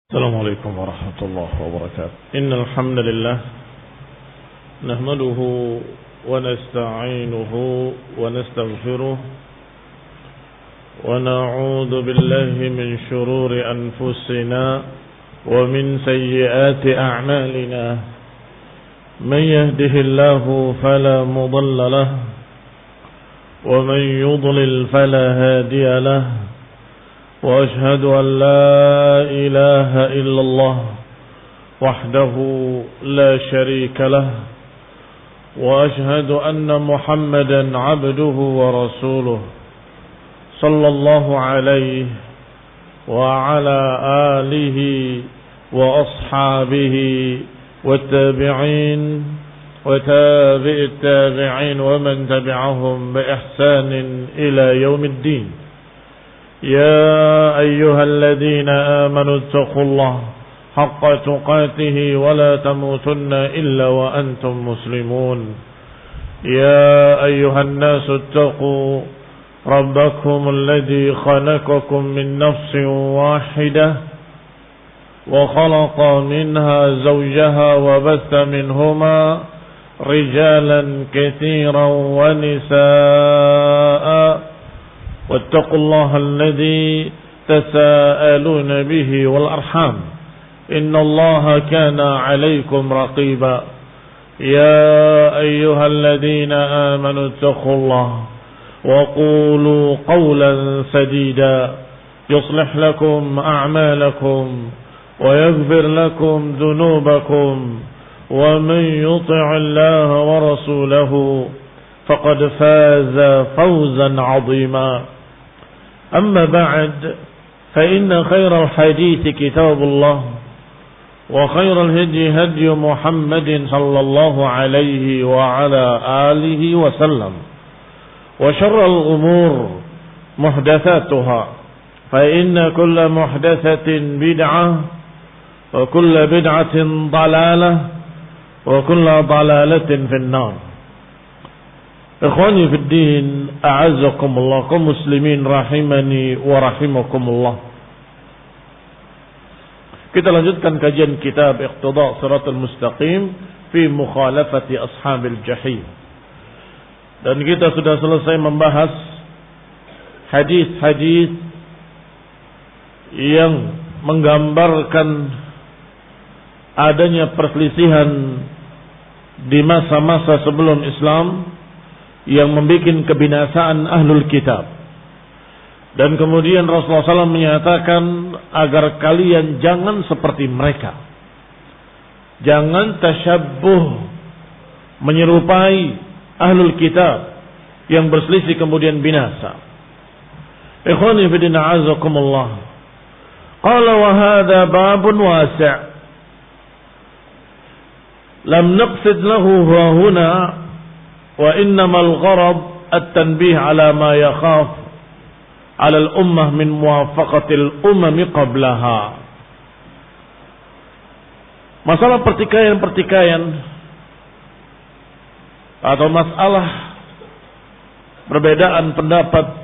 السلام عليكم ورحمة الله وبركاته. إن الحمد لله نحمده ونستعينه ونستغفره ونعوذ بالله من شرور أنفسنا ومن سيئات أعمالنا. من يهده الله فلا مضل له ومن يضلل فلا هادي له. وأشهد أن لا إله إلا الله وحده لا شريك له. وأشهد أن محمدا عبده ورسوله صلى الله عليه وعلى آله وأصحابه والتابعين وتابع التابعين ومن تبعهم بإحسان إلى يوم الدين. يا أيها الذين آمنوا اتقوا الله حق تقاته ولا تموتن إلا وأنتم مسلمون. يا أيها الناس اتقوا ربكم الذي خلقكم من نفس واحدة وخلق منها زوجها وبث منهما رجالا كثيرا ونساء. واتقوا الله الذي تساءلون به والأرحام إن الله كان عليكم رقيبا. يا أيها الذين آمنوا اتقوا الله وقولوا قولا سديدا يصلح لكم أعمالكم ويغفر لكم ذنوبكم ومن يطع الله ورسوله فقد فاز فوزا عظيما. أما بعد فإن خير الحديث كتاب الله وخير الهدي هدي محمد صلى الله عليه وعلى آله وسلم. وشر الأمور محدثاتها فإن كل محدثة بدعة وكل بدعة ضلالة وكل ضلالة في النار. Ikhwani fi din, a'azzakumullah, kaum muslimin rahimani wa rahimakumullah. Kita lanjutkan kajian kitab Iqtida' Shiratal Mustaqim fi mukhalafati ashabil jahim. Dan kita sudah selesai membahas hadis-hadis yang menggambarkan adanya perselisihan di masa-masa sebelum Islam yang membuat kebinasaan ahlul kitab. Dan kemudian Rasulullah SAW menyatakan agar kalian jangan seperti mereka. Jangan tasyabbuh, menyerupai ahlul kitab yang berselisih kemudian binasa. Ikhwani fi din, a'azakumullah. Qala wa hadha babun wasi'. Lam naqsid lahu huna wa innamal gharad at-tanbih ala ma yakhaf ala al-ummah min muwafaqatil umami qablaha. Masalah pertikaian-pertikaian atau masalah perbedaan pendapat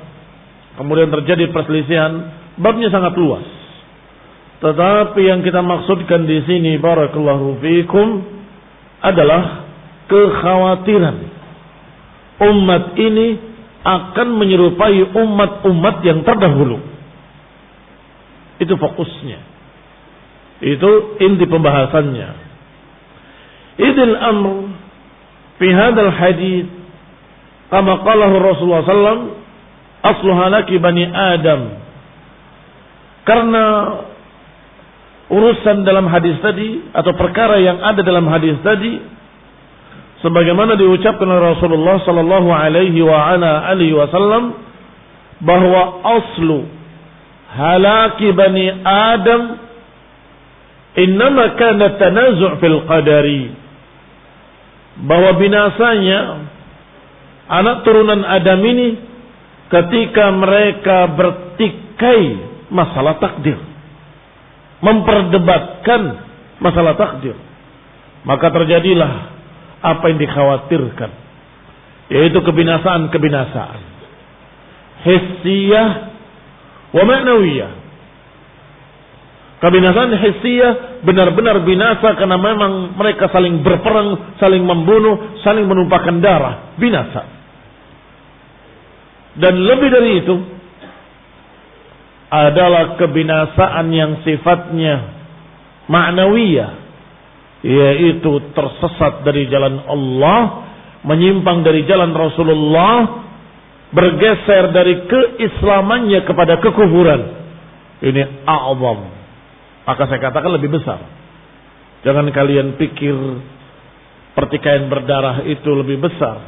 kemudian terjadi perselisihan, babnya sangat luas. Tetapi yang kita maksudkan di sini barakallahu fikum adalah kekhawatiran umat ini akan menyerupai umat-umat yang terdahulu. Itu fokusnya. Itu inti pembahasannya. Idil amr fi hadzal hadits kama qalahu Rasulullah sallam aslu halaki bani Adam. Karena urusan dalam hadis tadi atau perkara yang ada dalam hadis tadi sebagaimana diucapkan oleh Rasulullah sallallahu alaihi wa ala alihi wasallam bahwa aslu halaki bani Adam innama kana tanazu' fil qadari, bahwa binasanya anak turunan Adam ini ketika mereka bertikai masalah takdir, memperdebatkan masalah takdir, maka terjadilah apa yang dikhawatirkan, yaitu kebinasaan-kebinasaan hissiyah wa ma'nawiyah. Kebinasaan hissiyah benar-benar binasa karena memang mereka saling berperang, saling membunuh, saling menumpahkan darah, binasa. Dan lebih dari itu adalah kebinasaan yang sifatnya ma'nawiyah, yaitu tersesat dari jalan Allah, menyimpang dari jalan Rasulullah, bergeser dari keislamannya kepada kekufuran. Ini a'zam. Maka saya katakan lebih besar. Jangan kalian pikir pertikaian berdarah itu lebih besar.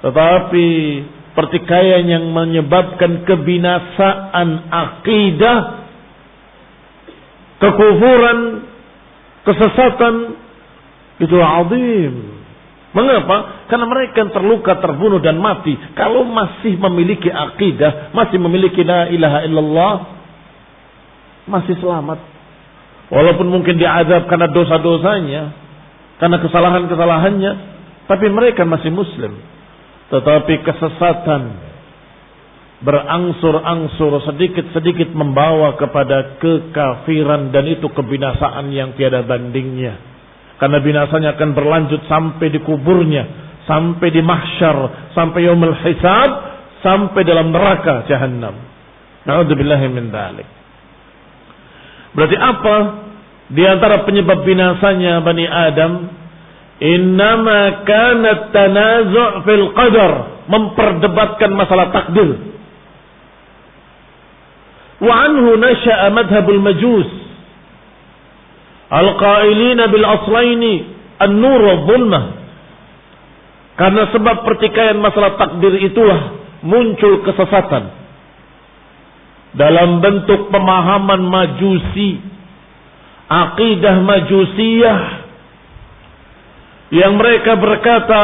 Tetapi pertikaian yang menyebabkan kebinasaan akidah, kekufuran, kesesatan, itu azim. Mengapa? Karena mereka yang terluka, terbunuh dan mati, kalau masih memiliki akidah, masih memiliki la ilaha illallah, masih selamat. Walaupun mungkin diazab karena dosa-dosanya, karena kesalahan-kesalahannya, tapi mereka masih muslim. Tetapi kesesatan berangsur-angsur, sedikit-sedikit membawa kepada kekafiran, dan itu kebinasaan yang tiada bandingnya. Karena binasanya akan berlanjut sampai di kuburnya, sampai di mahsyar, sampai yaumul hisab, sampai dalam neraka jahannam. Na'udzubillahi min dzalik. Berarti apa di antara penyebab binasanya Bani Adam? Innama kanat tanazu' fil qadar, memperdebatkan masalah takdir. Wa anhu nasha'a madhabul majus al-qailina bil aslaini an-nur wa dhulmah. Karena sebab pertikaian masalah takdir itulah muncul kesesatan dalam bentuk pemahaman majusi, akidah majusiyah, yang mereka berkata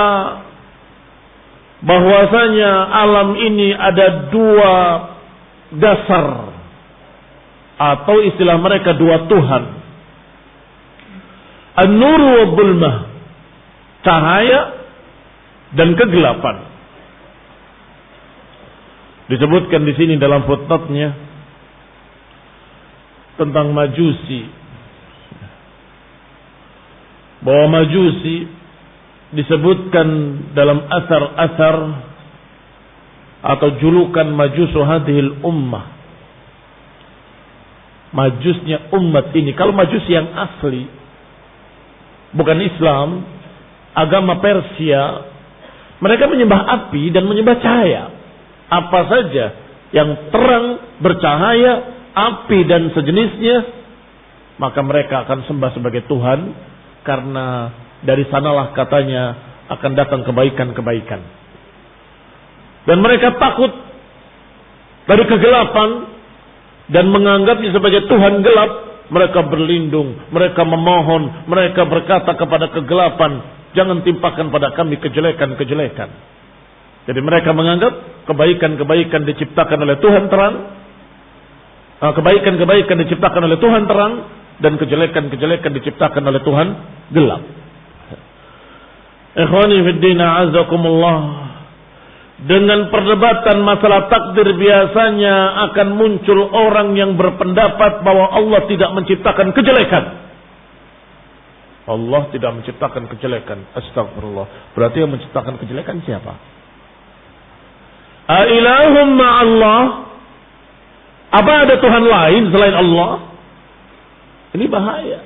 bahwasanya alam ini ada dua dasar, atau istilah mereka dua Tuhan. An-nur wa dhulmah, cahaya dan kegelapan. Disebutkan di sini dalam footnote-nya tentang majusi, bahwa majusi disebutkan dalam asar-asar atau julukan majusu hadhil ummah, majusnya umat ini. Kalau majusi yang asli, bukan Islam, agama Persia, mereka menyembah api dan menyembah cahaya. Apa saja yang terang, bercahaya, api dan sejenisnya, maka mereka akan sembah sebagai Tuhan, karena dari sanalah katanya akan datang kebaikan-kebaikan. Dan mereka takut dari kegelapan dan menganggapnya sebagai Tuhan gelap. Mereka berlindung, mereka memohon, mereka berkata kepada kegelapan, jangan timpakan pada kami kejelekan-kejelekan. Jadi mereka menganggap kebaikan-kebaikan diciptakan oleh Tuhan terang, kebaikan-kebaikan diciptakan oleh Tuhan terang, dan kejelekan-kejelekan diciptakan oleh Tuhan gelap. Ikhwani fid din, a'azakumullah. Dengan perdebatan masalah takdir biasanya akan muncul orang yang berpendapat bahwa Allah tidak menciptakan kejelekan. Allah tidak menciptakan kejelekan. Astagfirullah. Berarti yang menciptakan kejelekan siapa? Ailahum ma'allah. Apa ada Tuhan lain selain Allah? Ini bahaya.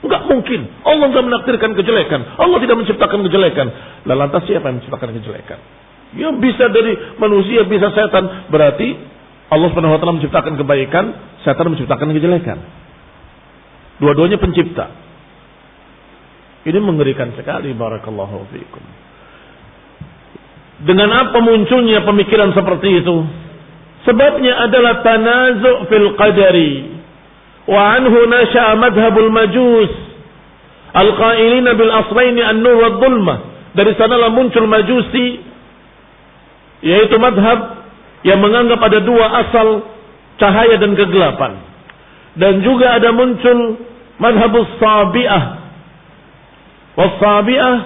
Enggak mungkin. Allah tidak menakdirkan kejelekan. Allah tidak menciptakan kejelekan. Lalu lantas siapa yang menciptakan kejelekan? Ya bisa dari manusia, bisa setan. Berarti Allah Subhanahu wa taala menciptakan kebaikan, setan menciptakan kejelekan. Dua-duanya pencipta. Ini mengerikan sekali, barakallahu fiikum. Dengan apa munculnya pemikiran seperti itu? Sebabnya adalah tanazu' fil qadari. Wa anhu nasha'a madhabul majus al-qailina bil aslaini an-nur wa dhulmah. Dari sanalah muncul majusi, yaitu madhab yang menganggap ada dua asal, cahaya dan kegelapan. Dan juga ada muncul madhabus sabi'ah. Was-sabi'ah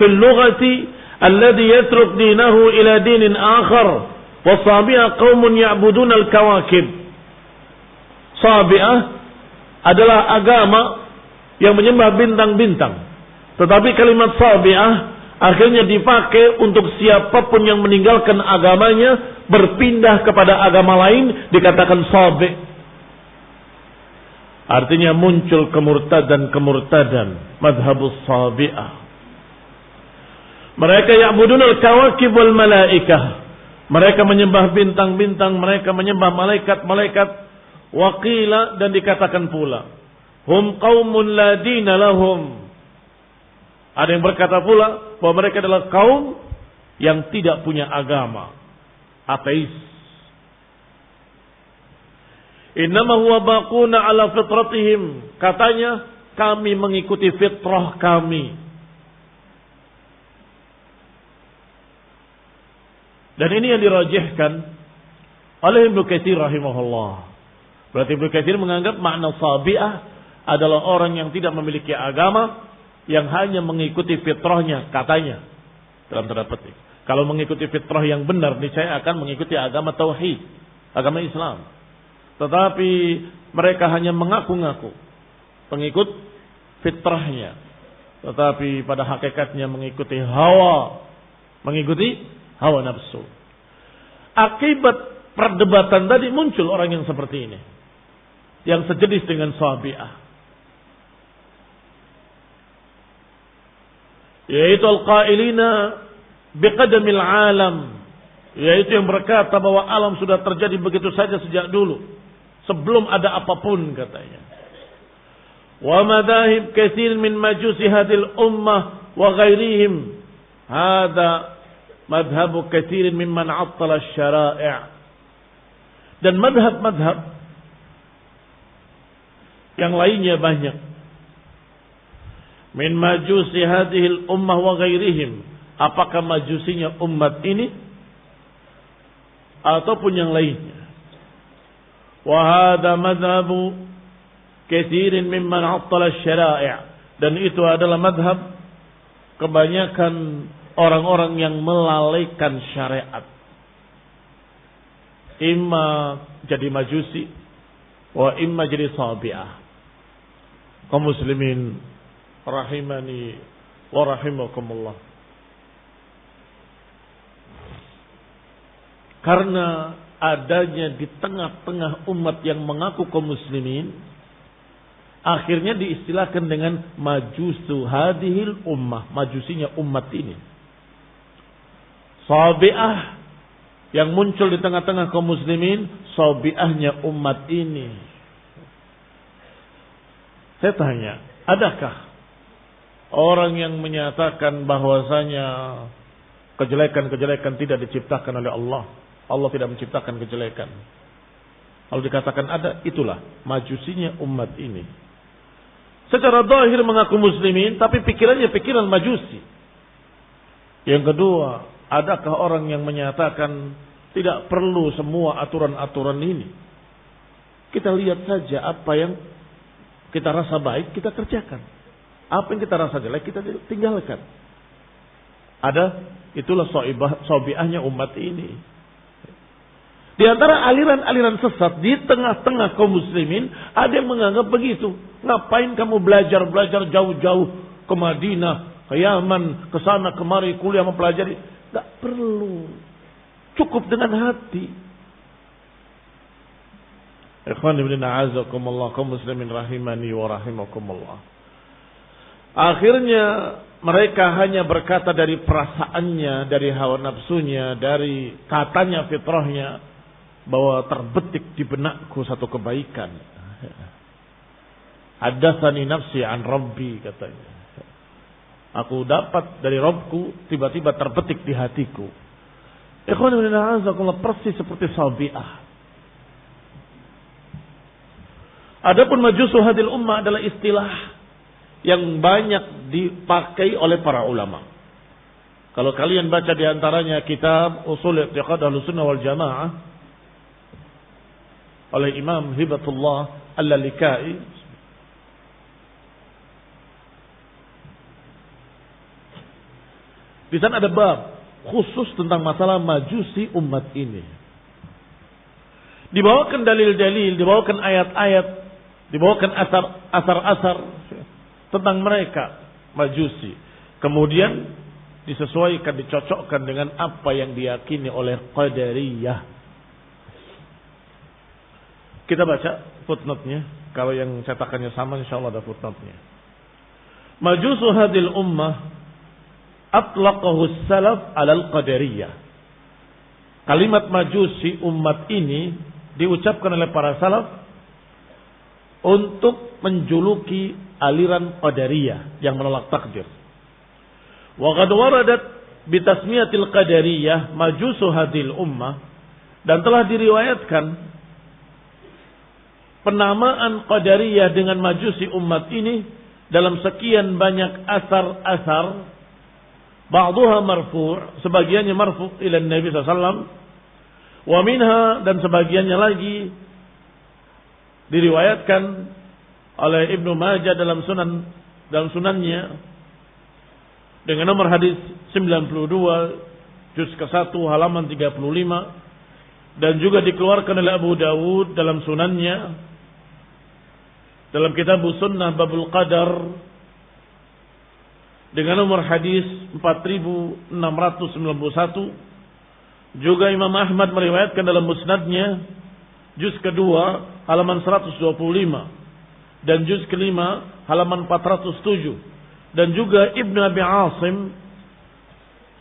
fil lughati alladhi yatruk dinahu ila dinin akhar. Was-sabi'ah qaumun ya'budun al-kawakib. Sabi'ah adalah agama yang menyembah bintang-bintang. Tetapi kalimat sabi'ah akhirnya dipakai untuk siapapun yang meninggalkan agamanya, berpindah kepada agama lain, dikatakan sabi'. Artinya muncul kemurtadan, madhabus sabi'ah. Mereka ya'budun al-kawakib wal malaikah. Mereka menyembah bintang-bintang, mereka menyembah malaikat-malaikat. Waqila, dan dikatakan pula, hum qaumun la dina lahum. Ada yang berkata pula bahwa mereka adalah kaum yang tidak punya agama, ateis. Innama huwa baquna ala fitratihim. Katanya, kami mengikuti fitrah kami. Dan ini yang dirajihkan oleh Ibnu Katsir rahimahullah. Berarti Ibnu Katsir menganggap makna sabi'ah adalah orang yang tidak memiliki agama, yang hanya mengikuti fitrahnya, katanya. Dalam tanda petik. Kalau mengikuti fitrah yang benar, niscaya akan mengikuti agama tauhid, agama Islam. Tetapi mereka hanya mengaku-ngaku pengikut fitrahnya, tetapi pada hakikatnya mengikuti hawa nafsu. Akibat perdebatan tadi muncul orang yang seperti ini, yang sejenis dengan sabi'ah, yaitu al-qailina biqadamil alam, yaitu yang berkata bahwa alam sudah terjadi begitu saja sejak dulu, sebelum ada apapun, katanya. Wa madahib katsir min majusi hadil ummah wa ghairihim, hada madhabu katsirin mimman 'attala asy-syara'i'. Dan madhab-madhab yang lainnya banyak. Min majusi hadhil ummah wa ghairihim. Apakah majusinya umat ini ataupun yang lainnya. Wa hadha madhabu katsirin mimman 'attala asy-syara'i'. Dan itu adalah madhab kebanyakan orang-orang yang melalaikan syariat. Imma jadi majusi, wa imma jadi sabi'ah. Kaum muslimin rahimani wa rahimakumullah. Karena adanya di tengah-tengah umat yang mengaku kaum muslimin, akhirnya diistilahkan dengan majusu hadhil ummah, majusinya umat ini. Sabi'ah yang muncul di tengah-tengah kaum muslimin, sabi'ahnya umat ini. Saya tanya, adakah orang yang menyatakan bahwasanya kejelekan-kejelekan tidak diciptakan oleh Allah? Allah tidak menciptakan kejelekan. Kalau dikatakan ada, itulah majusinya umat ini. Secara zahir mengaku muslimin, tapi pikirannya pikiran majusi. Yang kedua, adakah orang yang menyatakan tidak perlu semua aturan-aturan ini? Kita lihat saja apa yang kita rasa baik, kita kerjakan. Apa yang kita rasa jelek, kita tinggalkan. Ada, itulah sabi'ahnya umat ini. Di antara aliran-aliran sesat di tengah-tengah kaum muslimin, ada yang menganggap begitu. Ngapain kamu belajar jauh-jauh ke Madinah, ke Yaman, ke sana kemari kuliah mempelajari? Tak perlu. Cukup dengan hati. Ikhwan ibn a'azakumullah, kaum muslimin rahimani wa rahimakumullah. Akhirnya mereka hanya berkata dari perasaannya, dari hawa nafsunya, dari katanya fitrahnya, bahwa terbetik di benakku satu kebaikan. Hadatsani nafsi an rabbi, katanya. Aku dapat dari Rabbku, tiba-tiba terbetik di hatiku. Ikhwan ibn a'azakumullah, persis seperti sabi'ah. Adapun majusu hadil ummah adalah istilah yang banyak dipakai oleh para ulama. Kalau kalian baca di antaranya kitab Ushul I'tiqad Ahlussunnah wal Jamaah oleh Imam Hibatullah Al-Lalikai, di sana ada bab khusus tentang masalah majusi umat ini. Dibawakan dalil-dalil, dibawakan ayat-ayat Dibawakan asar-asar tentang mereka Majusi. Kemudian disesuaikan, dicocokkan dengan apa yang diyakini oleh Qadariyah. Kita baca footnote-nya. Kalau yang cetakannya sama, insyaallah ada footnote-nya. Majusu hadil ummah atlaqahu salaf alal Qadariyah. Kalimat majusi umat ini diucapkan oleh para salaf untuk menjuluki aliran Qadariyah yang menolak takdir. Wa qad waradat bi tasmiyatil Qadariyah majusu hadil ummah, dan telah diriwayatkan penamaan Qadariyah dengan majusi umat ini dalam sekian banyak asar-asar. Ba'dhuha marfu', sebagiannya marfu' ila Nabi sallallahu alaihi wasallam, wa minha, dan sebagiannya lagi diriwayatkan oleh Ibnu Majah dalam sunannya dengan nomor hadis 92 juz ke-1 halaman 35, dan juga dikeluarkan oleh Abu Dawud dalam sunannya dalam kitab Sunnah Babul Qadar dengan nomor hadis 4691. Juga Imam Ahmad meriwayatkan dalam musnadnya juz kedua halaman 125 dan juz kelima halaman 407, dan juga Ibnu Abi Asim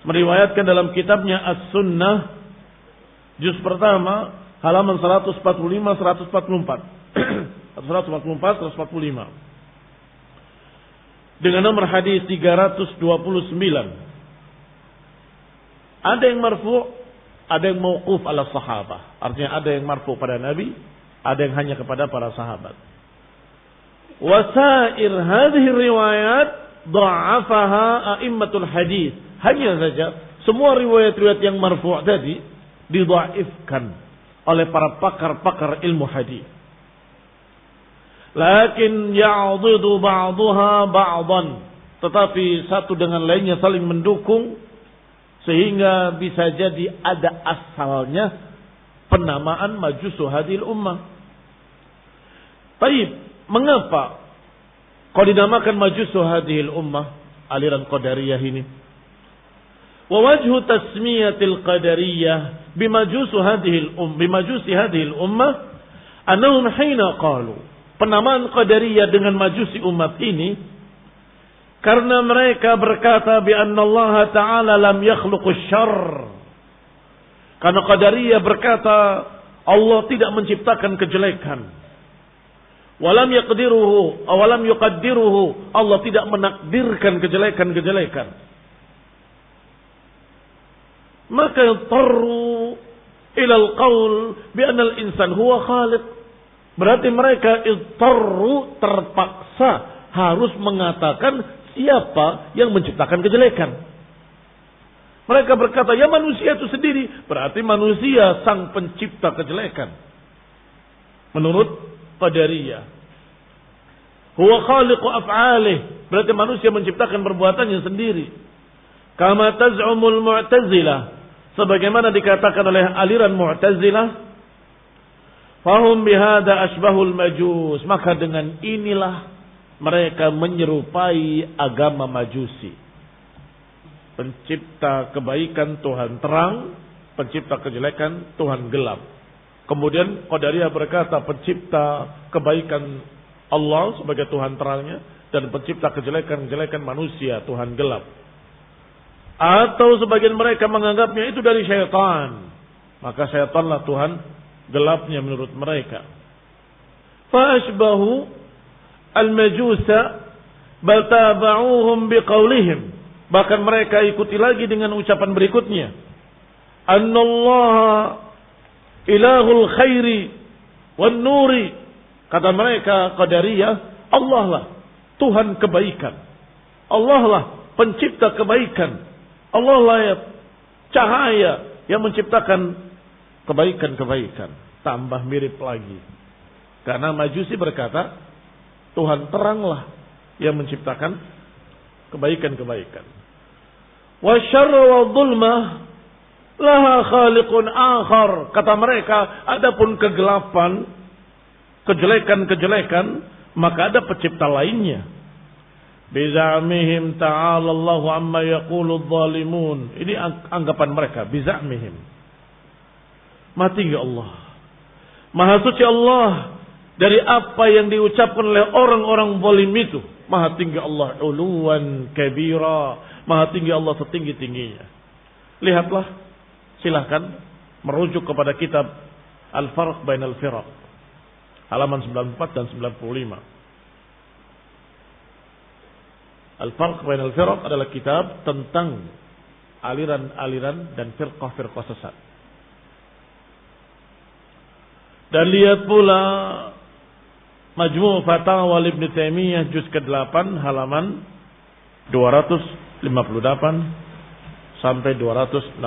meriwayatkan dalam kitabnya As-Sunnah juz pertama halaman 145 144 145 dengan nomor hadis 329. Ada yang marfu', ada yang mauquf ala sahabah. Artinya ada yang marfu' pada Nabi, ada yang hanya kepada para sahabat. Wasair hadhihi riwayat dha'afaha a'immatul hadis. Hanya saja semua riwayat-riwayat yang marfu' tadi didhaifkan oleh para pakar-pakar ilmu hadis. Lakin ya'dhidu ba'daha ba'dan, tetapi satu dengan lainnya saling mendukung sehingga bisa jadi ada asalnya penamaan majusu hadil ummah. Baik, mengapa kau dinamakan majusu hadil ummah, aliran Qadariyah ini? Wa wajhu tasmiyatil Qadariyah bimajusi hadhil ummah annahum hina qalu, penamaan Qadariyah dengan majusi umat ini karena mereka berkata bi anna Allah Ta'ala lam yakhluqus syarr. Karena Qadariyah berkata Allah tidak menciptakan kejelekan. Walam yaqdiruhu aw lam yuqaddiruhu, Allah tidak menakdirkan kejelekan-kejelekan. Maka tarru ila al-qaul bi anna al-insan huwa khaliq. Berarti mereka terpaksa harus mengatakan siapa yang menciptakan kejelekan. Mereka berkata, ya manusia itu sendiri. Berarti manusia sang pencipta kejelekan. Menurut Qadariyah. Huwa khaliqu af'alih. Berarti manusia menciptakan perbuatannya sendiri. Kama taz'umul Mu'tazilah. Sebagaimana dikatakan oleh aliran Mu'tazilah. Fahum bihada asbahul majus. Maka dengan inilah mereka menyerupai agama Majusi. Pencipta kebaikan Tuhan terang, pencipta kejelekan Tuhan gelap. Kemudian Qadariyah berkata pencipta kebaikan Allah sebagai Tuhan terangnya, dan pencipta kejelekan manusia Tuhan gelap. Atau sebagian mereka menganggapnya itu dari syaitan, maka syaitanlah Tuhan gelapnya menurut mereka. Fa'ashbahu al-majusa bal taba'uhum biqaulihim. Bahkan mereka ikuti lagi dengan ucapan berikutnya. Annallaha ilahul khairi wan nuri. Kata mereka Qadariyah, Allah lah Tuhan kebaikan. Allah lah pencipta kebaikan. Allah lah ya cahaya yang menciptakan kebaikan-kebaikan. Tambah mirip lagi. Karena Majusi berkata, Tuhan teranglah yang menciptakan kebaikan-kebaikan. Wa syarra wa dhulmah laha khaliqun akhar. Kata mereka, adapun kegelapan kejelekan-kejelekan, maka ada pencipta lainnya. Bizamihim ta'ala Allahu amma yaqulu adh-dhalimun. Ini anggapan mereka, bizamihim. Maha tinggi Allah, maha suci Allah dari apa yang diucapkan oleh orang-orang zalim itu. Maha tinggi Allah uluwan kabira, maha tinggi Allah setinggi-tingginya. Lihatlah, silahkan merujuk kepada kitab Al-Farq Bainal Firaq, halaman 94 dan 95. Al-Farq Bainal Firaq adalah kitab tentang aliran-aliran dan firqah-firqah sesat. Dan lihat pula Majmu' Fatawa Ibn Taimiyah juz ke-8 halaman 258 sampai 261.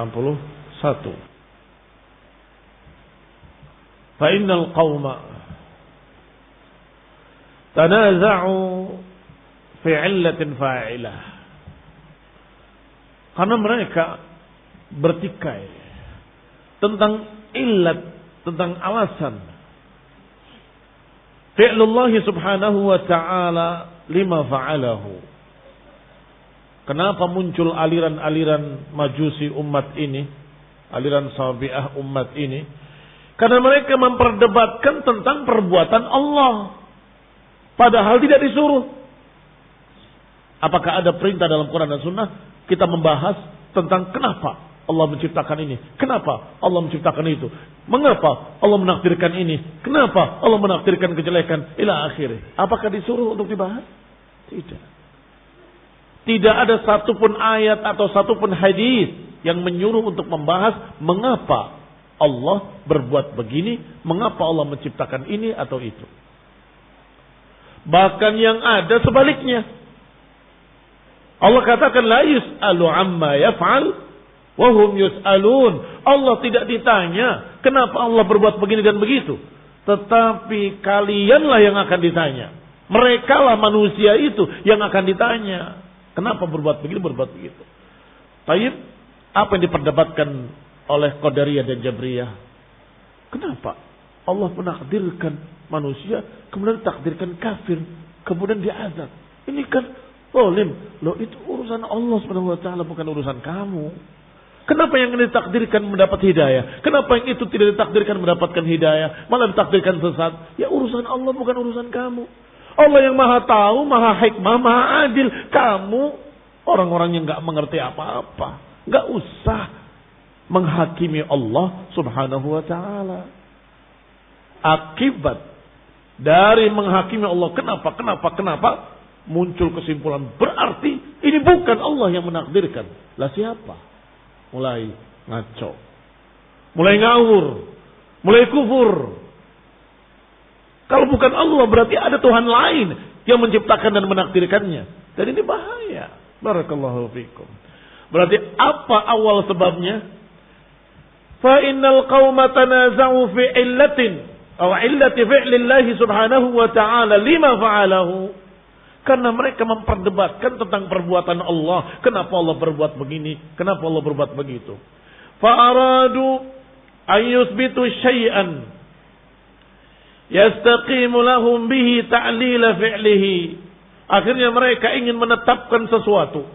Fa innal qauma tanaza'u fi 'illatin fa'ilah. Karena mereka bertikai tentang illat, tentang alasan fi'lullah subhanahu wa ta'ala lima fa'alahu. Kenapa muncul aliran-aliran majusi umat ini, aliran sabi'ah umat ini? Karena mereka memperdebatkan tentang perbuatan Allah, padahal tidak disuruh. Apakah ada perintah dalam Quran dan Sunnah kita membahas tentang kenapa Allah menciptakan ini, kenapa Allah menciptakan itu, mengapa Allah menakdirkan ini, kenapa Allah menakdirkan kejelekan, ila akhirnya. Apakah disuruh untuk dibahas? Tidak. Tidak ada satupun ayat atau satupun hadis yang menyuruh untuk membahas mengapa Allah berbuat begini, mengapa Allah menciptakan ini atau itu. Bahkan yang ada sebaliknya. Allah katakan la yus'alu amma yaf'al wa hum yus'alun. Allah tidak ditanya kenapa Allah berbuat begini dan begitu, tetapi kalianlah yang akan ditanya. Merekalah manusia itu yang akan ditanya. Kenapa berbuat begini, berbuat begitu. Baik, apa yang diperdebatkan oleh Qadariyah dan Jabriyah? Kenapa Allah menakdirkan manusia, kemudian takdirkan kafir, kemudian diazab? Ini kan zalim. Loh, itu urusan Allah Subhanahu wa taala, bukan urusan kamu. Kenapa yang ditakdirkan mendapat hidayah? Kenapa yang itu tidak ditakdirkan mendapatkan hidayah, malah ditakdirkan sesat? Ya urusan Allah, bukan urusan kamu. Allah yang maha tahu, maha hikmah, maha adil. Kamu orang-orang yang gak mengerti apa-apa, gak usah menghakimi Allah Subhanahu wa taala. Akibat dari menghakimi Allah, kenapa muncul kesimpulan berarti ini bukan Allah yang menakdirkan. Lah siapa? Mulai ngaco, mulai ngawur, mulai kufur. Kalau bukan Allah berarti ada Tuhan lain yang menciptakan dan menakdirkannya. Dan ini bahaya. Barakallahu fikum. Berarti apa awal sebabnya? Fa innal qauma tanaza'u fi illatin aw illati fi'lillahi subhanahu wa ta'ala lima fa'alahu. Karena mereka memperdebatkan tentang perbuatan Allah. Kenapa Allah berbuat begini? Kenapa Allah berbuat begitu? Fa aradu an yusbitu syai'an yastaqimu lahum bihi ta'lila fi'lihi. Akhirnya mereka ingin menetapkan sesuatu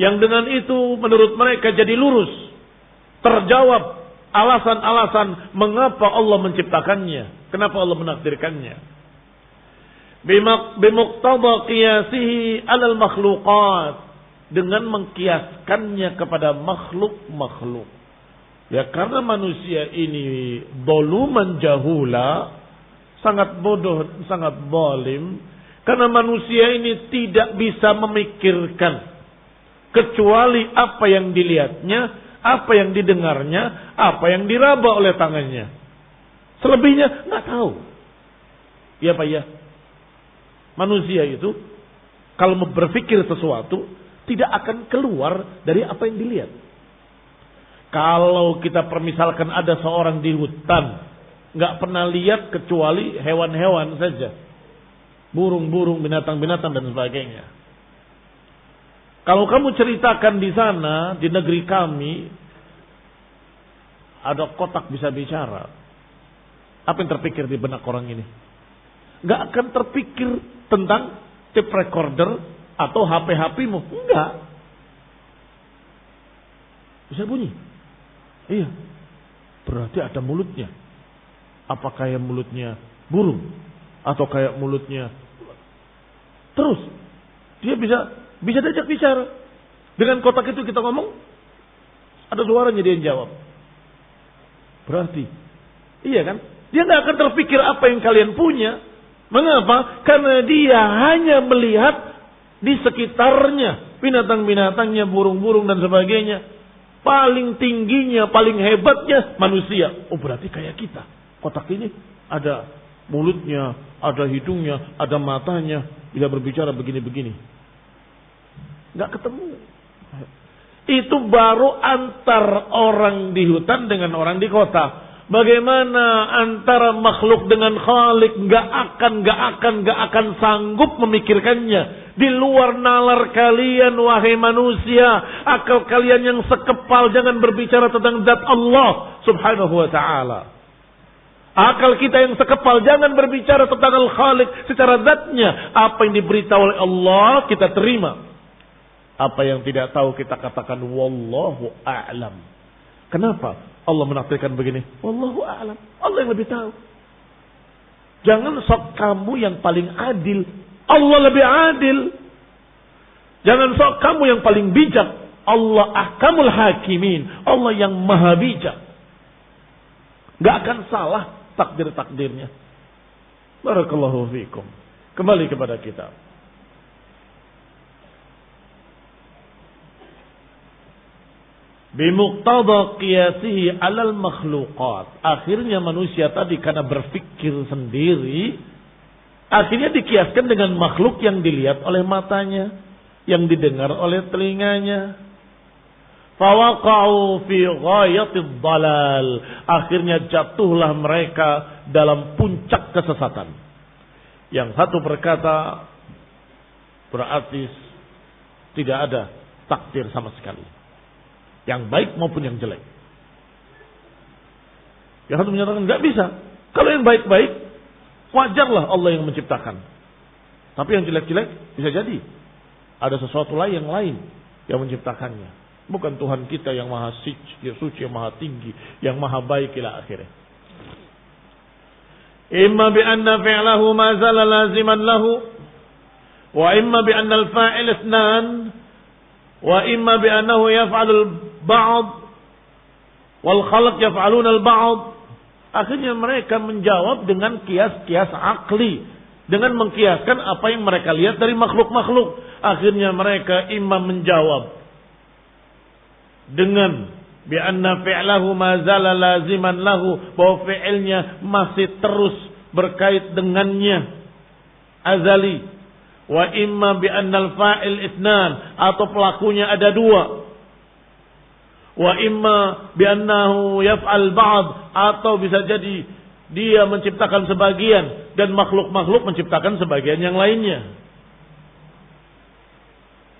yang dengan itu menurut mereka jadi lurus, terjawab alasan-alasan mengapa Allah menciptakannya, kenapa Allah menakdirkannya. Bimuqtada qiyasihi 'alal makhluqat, dengan mengkiaskannya kepada makhluk-makhluk. Ya karena manusia ini doluman jahula, sangat bodoh, sangat zalim. Karena manusia ini tidak bisa memikirkan kecuali apa yang dilihatnya, apa yang didengarnya, apa yang diraba oleh tangannya. Selebihnya nggak tahu. Ya Pak ya. Manusia itu kalau berpikir sesuatu tidak akan keluar dari apa yang dilihat. Kalau kita permisalkan ada seorang di hutan, nggak pernah lihat kecuali hewan-hewan saja, burung-burung, binatang-binatang dan sebagainya. Kalau kamu ceritakan di sana, di negeri kami, ada kotak bisa bicara. Apa yang terpikir di benak orang ini? Nggak akan terpikir tentang tape recorder atau HP-HP-mu. Enggak. Bisa bunyi. Iya. Berarti ada mulutnya. Apa kayak mulutnya burung? Atau kayak mulutnya... Terus. Dia bisa diajak bicara. Dengan kotak itu kita ngomong. Ada suaranya dia yang jawab. Berarti. Iya kan? Dia nggak akan terpikir apa yang kalian punya. Mengapa? Karena dia hanya melihat di sekitarnya. Binatang-binatangnya, burung-burung dan sebagainya. Paling tingginya, paling hebatnya manusia. Oh berarti kayak kita. Kotak ini ada mulutnya, ada hidungnya, ada matanya. Bisa berbicara begini-begini. Nggak ketemu. Itu baru antar orang di hutan dengan orang di kota. Bagaimana antara makhluk dengan Khalik? Nggak akan sanggup memikirkannya. Di luar nalar kalian, wahai manusia. Akal kalian yang sekepal jangan berbicara tentang zat Allah subhanahu wa ta'ala. Akal kita yang sekepal jangan berbicara tentang Al-Khalik secara zatnya. Apa yang diberitahu oleh Allah kita terima. Apa yang tidak tahu kita katakan wallahu a'lam. Kenapa Allah menakdirkan begini? Wallahu a'lam. Allah yang lebih tahu. Jangan sok kamu yang paling adil. Allah lebih adil. Jangan sok kamu yang paling bijak. Allah ahkamul hakimin. Allah yang maha bijak. Gak akan salah takdir-takdirnya. Barakallahu fiikum. Kembali kepada kita. Bimuqtada qiyasihi alal makhluqat. Akhirnya manusia tadi karena berpikir sendiri, akhirnya dikiaskan dengan makhluk yang dilihat oleh matanya, yang didengar oleh telinganya. Fawaqa'u fi ghayatid dalal. Akhirnya jatuhlah mereka dalam puncak kesesatan. Yang satu berkata berarti tidak ada takdir sama sekali. Yang baik maupun yang jelek. Yang satu menyatakan nggak bisa. Kalau yang baik-baik, wajarlah Allah yang menciptakan. Tapi yang jelek-jelek bisa jadi ada sesuatu lain yang menciptakannya. Bukan Tuhan kita yang maha suci, yang maha tinggi, yang maha baik ila akhirnya. Imma bi anna fi'lahu ma zala laziman lahu, wa imma bi anna al-fa'il ithnan, wa imma bi annahu yaf'alul ba'd wal khalq yaf'aluna al-ba'd. Akhirnya mereka menjawab dengan kias-kias akli, dengan mengkiaskan apa yang mereka lihat dari makhluk-makhluk. Akhirnya mereka imam menjawab dengan bi anna fi'lahu ma zala laziman lahu, bahwa fi'ilnya masih terus berkait dengannya, azali. Wa imma bi annal fa'il itsnan, atau pelakunya ada dua. Wa imma bi annahu yaf'al ba'd, atau bisa jadi dia menciptakan sebagian dan makhluk-makhluk menciptakan sebagian yang lainnya.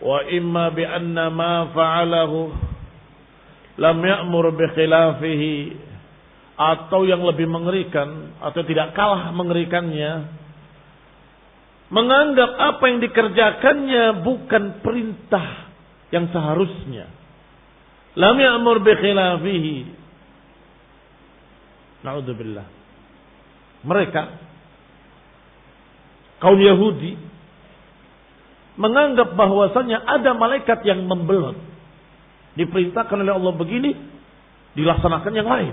Wa imma bi anna ma fa'alahu lam ya'mur bi khilafihi, atau yang lebih mengerikan atau tidak kalah mengerikannya, menganggap apa yang dikerjakannya bukan perintah yang seharusnya. Lam ya'mur bi khilafihi. Na'udzubillah. Mereka kaum Yahudi menganggap bahwasanya ada malaikat yang membelot. Diperintahkan oleh Allah begini, dilaksanakan yang lain.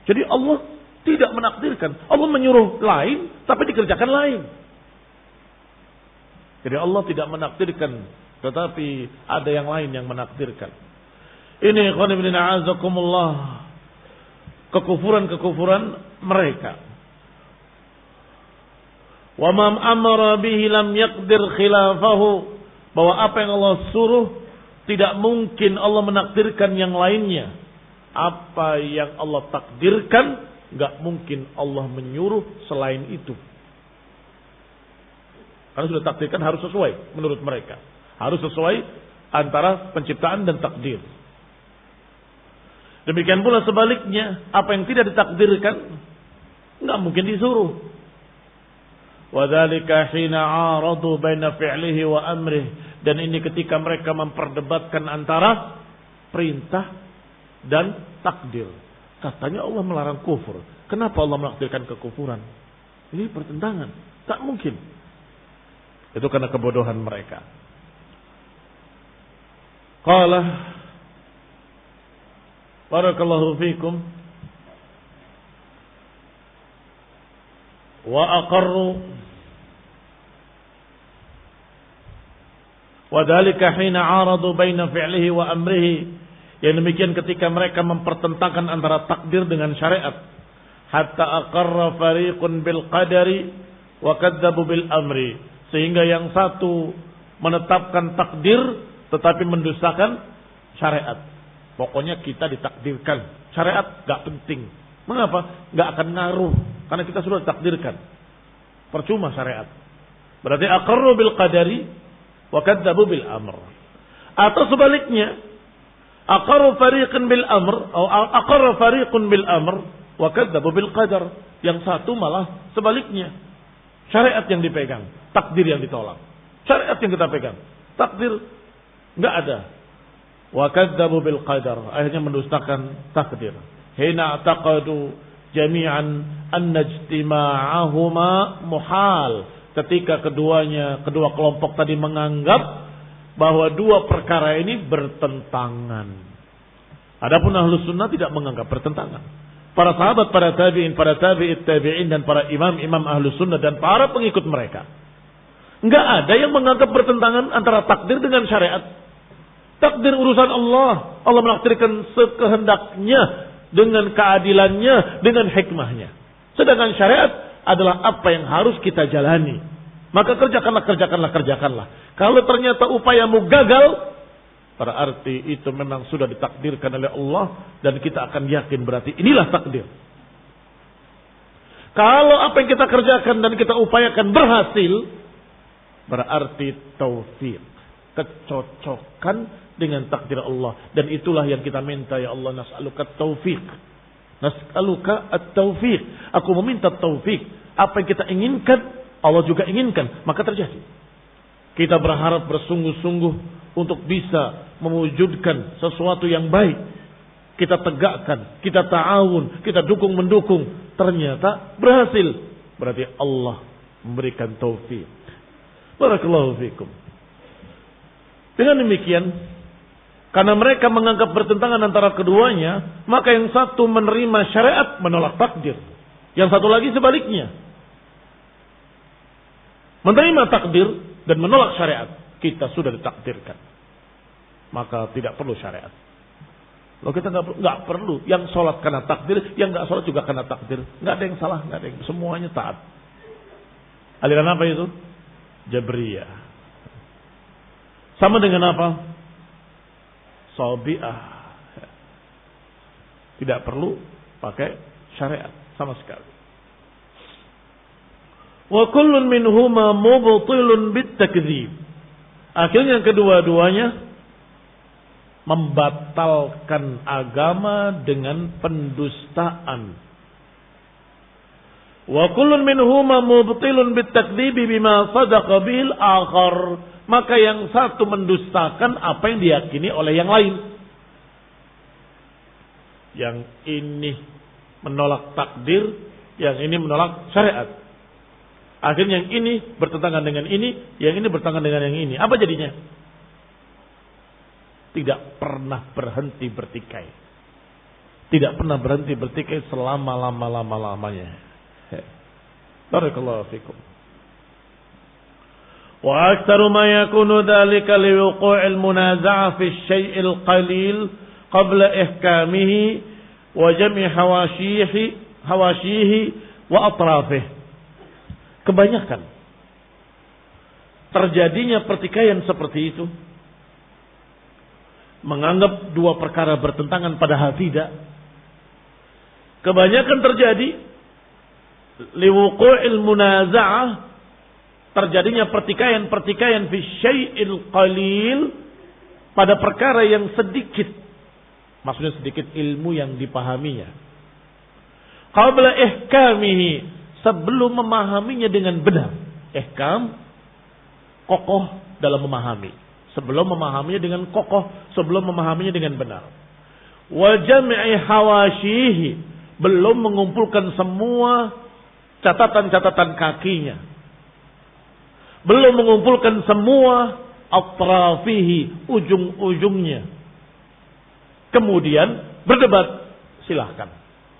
Jadi Allah tidak menakdirkan. Allah menyuruh lain, tapi dikerjakan lain. Jadi Allah tidak menakdirkan, tetapi ada yang lain yang menakdirkan. Ini ikhwan ibn a'azakumullah, kekufuran-kekufuran mereka. Wa man amara bihi lam yaqdir khilafahu, bahwa apa yang Allah suruh tidak mungkin Allah menakdirkan yang lainnya. Apa yang Allah takdirkan enggak mungkin Allah menyuruh selain itu. Karena sudah takdirkan harus sesuai menurut mereka. Harus sesuai antara penciptaan dan takdir. Demikian pula sebaliknya, apa yang tidak ditakdirkan Enggak mungkin disuruh. Wadzalika hina 'aradu baina fi'lihi wa amrihi. Dan ini ketika mereka memperdebatkan antara perintah dan takdir. Katanya Allah melarang kufur. Kenapa Allah menakdirkan kekufuran? Ini pertentangan. Tak mungkin. Itu karena kebodohan mereka. Qala barakallahu fikum wa aqarru wa dhalika hina 'aradu baina fi'lihi wa amrihi. Yang demikian ketika mereka mempertentangkan antara takdir dengan syariat. Hatta aqarra fariqun bil qadari wa kadzabu bil amri. Sehingga yang satu menetapkan takdir tetapi mendustakan syariat. Pokoknya kita ditakdirkan. Syariat gak penting. Mengapa? Gak akan ngaruh. Karena kita sudah ditakdirkan. Percuma syariat. Berarti aqarru bil qadari wa kadzabu bil amr. Atau sebaliknya, aqarru fariqun bil amr atau aqarra fariqun bil amr wa kadzabu bil qadar. Yang satu malah sebaliknya. Syariat yang dipegang, takdir yang ditolak. Syariat yang kita pegang, takdir enggak ada. Wa kadzabu bil qadar. Akhirnya mendustakan takdir. Hina taqadu jami'an anna ijtima'ahuma muhal. Ketika kedua kelompok tadi menganggap bahwa dua perkara ini bertentangan. Adapun Ahlus Sunnah tidak menganggap bertentangan. Para sahabat, para tabi'in, para tabi'it tabi'in dan para imam-imam Ahlus Sunnah dan para pengikut mereka, enggak ada yang menganggap bertentangan antara takdir dengan syariat. Takdir urusan Allah. Allah menakdirkan sekehendaknya dengan keadilannya, dengan hikmahnya. Sedangkan syariat adalah apa yang harus kita jalani. Maka kerjakanlah. Kalau ternyata upayamu gagal, berarti itu memang sudah ditakdirkan oleh Allah dan kita akan yakin berarti inilah takdir. Kalau apa yang kita kerjakan dan kita upayakan berhasil, berarti taufik, kecocokan dengan takdir Allah. Dan itulah yang kita minta, ya Allah, nas'aluka at-taufiq. Nas'aluka at-taufiq. Aku meminta taufik. Apa yang kita inginkan, Allah juga inginkan, maka terjadi. Kita berharap bersungguh-sungguh untuk bisa mewujudkan sesuatu yang baik. Kita tegakkan, kita ta'awun, kita dukung-mendukung. Ternyata berhasil. Berarti Allah memberikan taufik. Barakallahu fikum. Dengan demikian, karena mereka menganggap bertentangan antara keduanya, maka yang satu menerima syariat, menolak takdir. Yang satu lagi sebaliknya, menerima takdir dan menolak syariat. Kita sudah ditakdirkan, maka tidak perlu syariat. Loh, kita nggak perlu. Yang sholat karena takdir, yang nggak sholat juga karena takdir. Nggak ada yang salah, nggak ada yang, semuanya taat. Aliran apa itu? Jabriyah. Sama dengan apa? Sabi'ah. Tidak perlu pakai syariat sama sekali. Wa kullun minhuma mubtilun bitakdzib. Akhirnya kedua-duanya membatalkan agama dengan pendustaan. Wa kullun minhuma mubtilun bitakdzibi bima sadaqa bil akhar. Maka yang satu mendustakan apa yang diyakini oleh yang lain. Yang ini menolak takdir, yang ini menolak syariat. Akhirnya yang ini bertentangan dengan ini, yang ini bertentangan dengan yang ini. Apa jadinya? Tidak pernah berhenti bertikai. Tidak pernah berhenti bertikai selama-lamanya. Barakallahu fikum. Wa aktsaru ma yakunu dzalika liwuqu'il munaza'ah fi syai'il qalil qabla ihkamihi wa jam'i hawashihi wa atrafih. Kebanyakan terjadinya pertikaian seperti itu, menganggap dua perkara bertentangan padahal tidak. Kebanyakan terjadi liwuqu'il munaza'ah, terjadinya pertikaian fi syai'il qalil, pada perkara yang sedikit. Maksudnya sedikit ilmu yang dipahaminya. Qabla ihkamihi, sebelum memahaminya dengan benar. Ihkam, kokoh dalam memahami. Sebelum memahaminya dengan kokoh, sebelum memahaminya dengan benar. Wa jam'i hawashihi, belum mengumpulkan semua catatan-catatan kakinya. Belum mengumpulkan semua atrafihi, ujung-ujungnya. Kemudian berdebat, silahkan.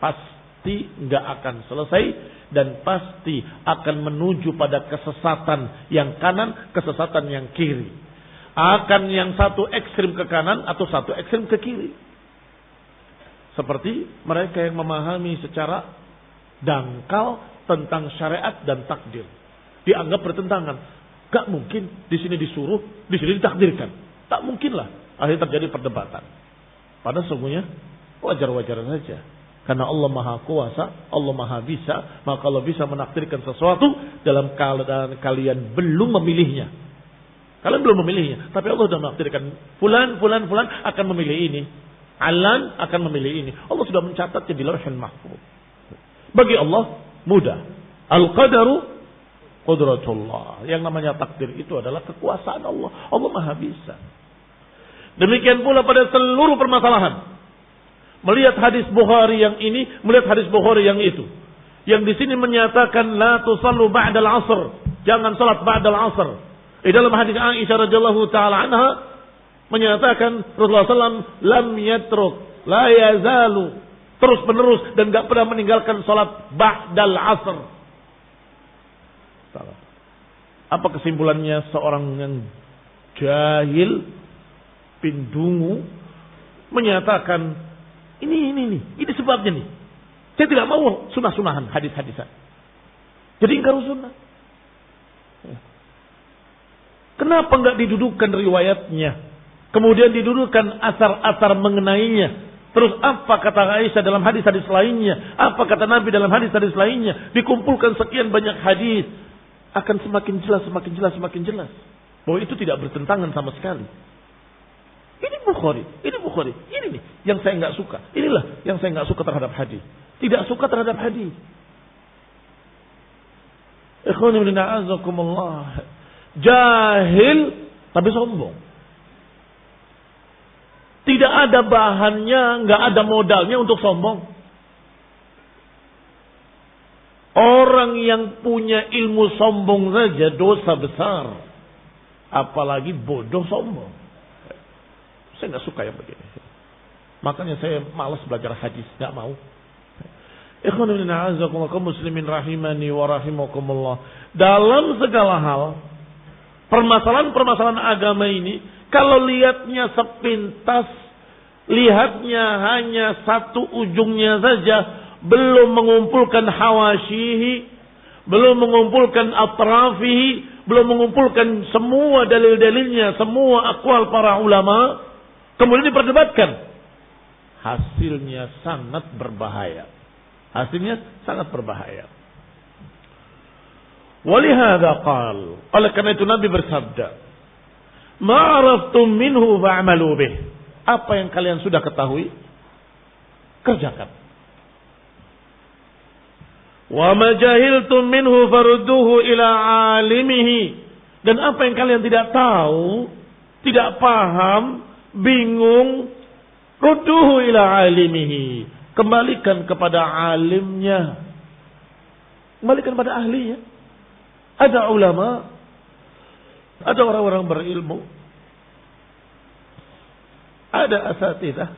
Pasti nggak akan selesai dan pasti akan menuju pada kesesatan yang kanan, kesesatan yang kiri. Akan yang satu ekstrim ke kanan atau satu ekstrim ke kiri. Seperti mereka yang memahami secara dangkal tentang syariat dan takdir. Dianggap bertentangan. Gak mungkin di sini disuruh, di sini ditakdirkan. Tak mungkinlah. Akhirnya terjadi perdebatan. Padahal sesungguhnya wajar-wajar saja. Karena Allah Maha Kuasa, Allah Maha Bisa, maka Allah bisa menakdirkan sesuatu dalam keadaan kalian belum memilihnya. Kalian belum memilihnya, tapi Allah sudah menakdirkan fulan akan memilih ini. Alan akan memilih ini. Allah sudah mencatatnya di Lauhul Mahfuz. Bagi Allah mudah. Al-qadaru qudratullah. Yang namanya takdir itu adalah kekuasaan Allah. Allah Maha Bisa. Demikian pula pada seluruh permasalahan. Melihat hadis Bukhari yang ini, melihat hadis Bukhari yang itu. Yang di sini menyatakan la tusallu ba'dal asr. Jangan salat ba'dal asr. Di dalam hadis Aisyah radhiyallahu taala anha menyatakan Rasulullah SAW lam yatruk la yazalu, terus menerus dan gak pernah meninggalkan salat ba'dal asr. Apa kesimpulannya seorang yang jahil, pindungu, menyatakan ini sebabnya nih. Saya tidak mau sunah-sunahan, hadis-hadisan. Jadi ingkar sunnah. Kenapa enggak didudukkan riwayatnya? Kemudian didudukkan asar-asar mengenainya. Terus apa kata Aisyah dalam hadis-hadis lainnya? Apa kata Nabi dalam hadis-hadis lainnya? Dikumpulkan sekian banyak hadis. Akan semakin jelas. Bahwa itu tidak bertentangan sama sekali. Ini Bukhari. Ini nih yang saya nggak suka. Inilah yang saya nggak suka terhadap hadis. Tidak suka terhadap hadis. Ikhwani fillah, a'azakumullah. Jahil tapi sombong. Tidak ada bahannya, nggak ada modalnya untuk sombong. Orang yang punya ilmu sombong saja dosa besar. Apalagi bodoh sombong. Saya nggak suka yang begini. Makanya saya malas belajar hadis, nggak mau. Ikhwan fillah, a'azakumullah, kaum muslimin rahimani wa rahimakumullah. Dalam segala hal, permasalahan agama ini, kalau lihatnya sepintas, lihatnya hanya satu ujungnya saja, belum mengumpulkan hawasyihi, belum mengumpulkan atrafihi, belum mengumpulkan semua dalil-dalilnya, semua aqwal para ulama, kemudian diperdebatkan, hasilnya sangat berbahaya. Walihada qal, oleh karena itu Nabi bersabda, ma'araftum minhu fa'amalu bih. Apa yang kalian sudah ketahui, kerjakan. Wa ma jahiltum minhu farudduhu ila alimihi. Dan apa yang kalian tidak tahu, tidak paham, bingung, rudduhu ila alimihi. Kembalikan kepada alimnya. Kembalikan pada ahlinya. Ada ulama, ada orang-orang berilmu, ada asatidzah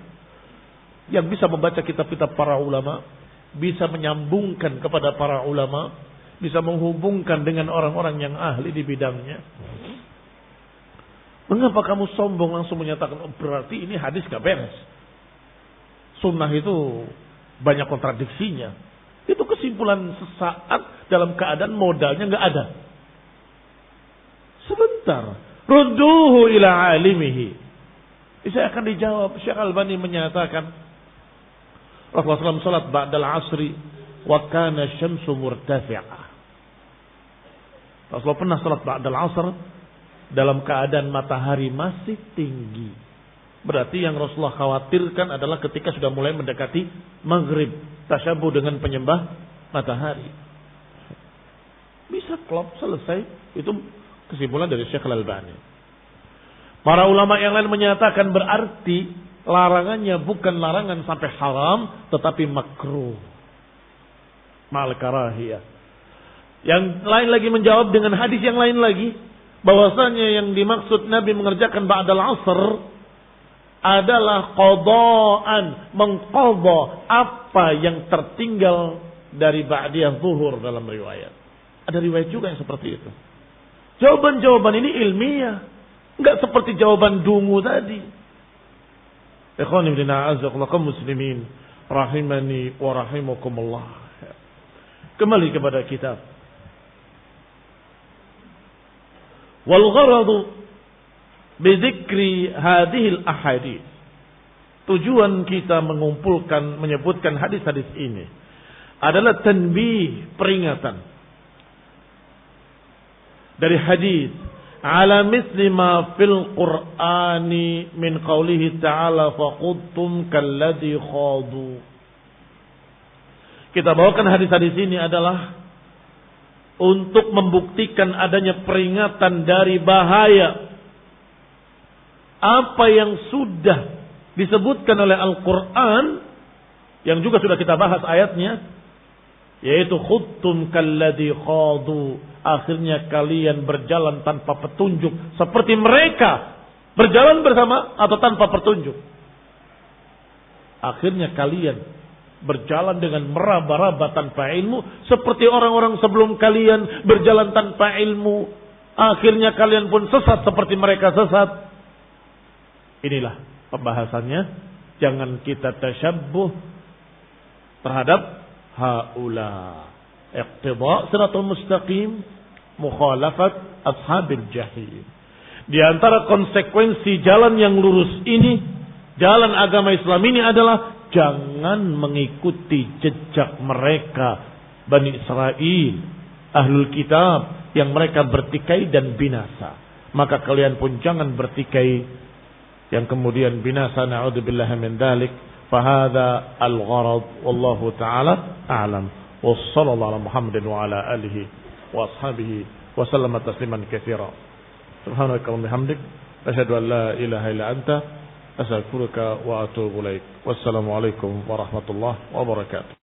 yang bisa membaca kitab-kitab para ulama, bisa menyambungkan kepada para ulama, bisa menghubungkan dengan orang-orang yang ahli di bidangnya. Mengapa kamu sombong langsung menyatakan, oh, berarti ini hadis gak beres? Sunnah itu banyak kontradiksinya. Itu kesimpulan sesaat dalam keadaan modalnya gak ada. Sebentar. Rudduhu ila alimihi. Saya akan dijawab. Syekh Albani menyatakan, Rasulullah SAW salat ba'dal asri wa kana syamsu murtafi'ah. Rasulullah pernah salat ba'dal asr dalam keadaan matahari masih tinggi. Berarti yang Rasulullah khawatirkan adalah ketika sudah mulai mendekati maghrib, tasyabuh dengan penyembah matahari. Bisa klop, selesai. Itu kesimpulan dari Syekh Al-Albani. Para ulama yang lain menyatakan berarti larangannya bukan larangan sampai haram, tetapi makruh. Ma'al karahiyah. Yang lain lagi menjawab dengan hadis yang lain lagi, bahwasanya yang dimaksud Nabi mengerjakan ba'dal asr adalah qadaan, mengqadha apa yang tertinggal dari ba'diyah zuhur dalam riwayat. Ada riwayat juga yang seperti itu. Jawaban-jawaban ini ilmiah, enggak seperti jawaban dungu tadi. Ikhwani fillah, azakumullah muslimin rahimani wa rahimakumullah. Kembali kepada kitab. Wal gharadu bi dzikri hadhil ahadits. Tujuan kita mengumpulkan, menyebutkan hadis-hadis ini adalah tanbih, peringatan dari hadis ala misli ma fil Qur'ani min qawlihi ta'ala faqudtum kalladhi khadu. Kita bawakan hadis-hadis ini adalah untuk membuktikan adanya peringatan dari bahaya apa yang sudah disebutkan oleh Al-Quran, yang juga sudah kita bahas ayatnya, yaitu khuttum kalladhi khadu. Akhirnya kalian berjalan tanpa petunjuk seperti mereka berjalan bersama atau tanpa petunjuk. Akhirnya kalian berjalan dengan meraba-raba tanpa ilmu seperti orang-orang sebelum kalian berjalan tanpa ilmu. Akhirnya kalian pun sesat seperti mereka sesat. Inilah pembahasannya. Jangan kita tasyabbuh terhadap haula. Iqtida' siratal mustaqim, mukhalafat ashabil jahil. Di antara konsekuensi jalan yang lurus ini, jalan agama Islam ini adalah jangan mengikuti jejak mereka, Bani Israel, Ahlul Kitab, yang mereka bertikai dan binasa. Maka kalian pun jangan bertikai yang kemudian binasa, na'udzubillahi min dzalik. Fahadha al-gharad wallahu ta'ala a'lam. Wa sallallahu ala Muhammadin wa ala alihi wa ashabihi wa sallama tasliman katsira. Subhanaka wa bihamdik asyhadu an la ilaha illa anta astaghfiruka wa atubu ilaik. Wassalamu alaikum warahmatullahi wabarakatuh.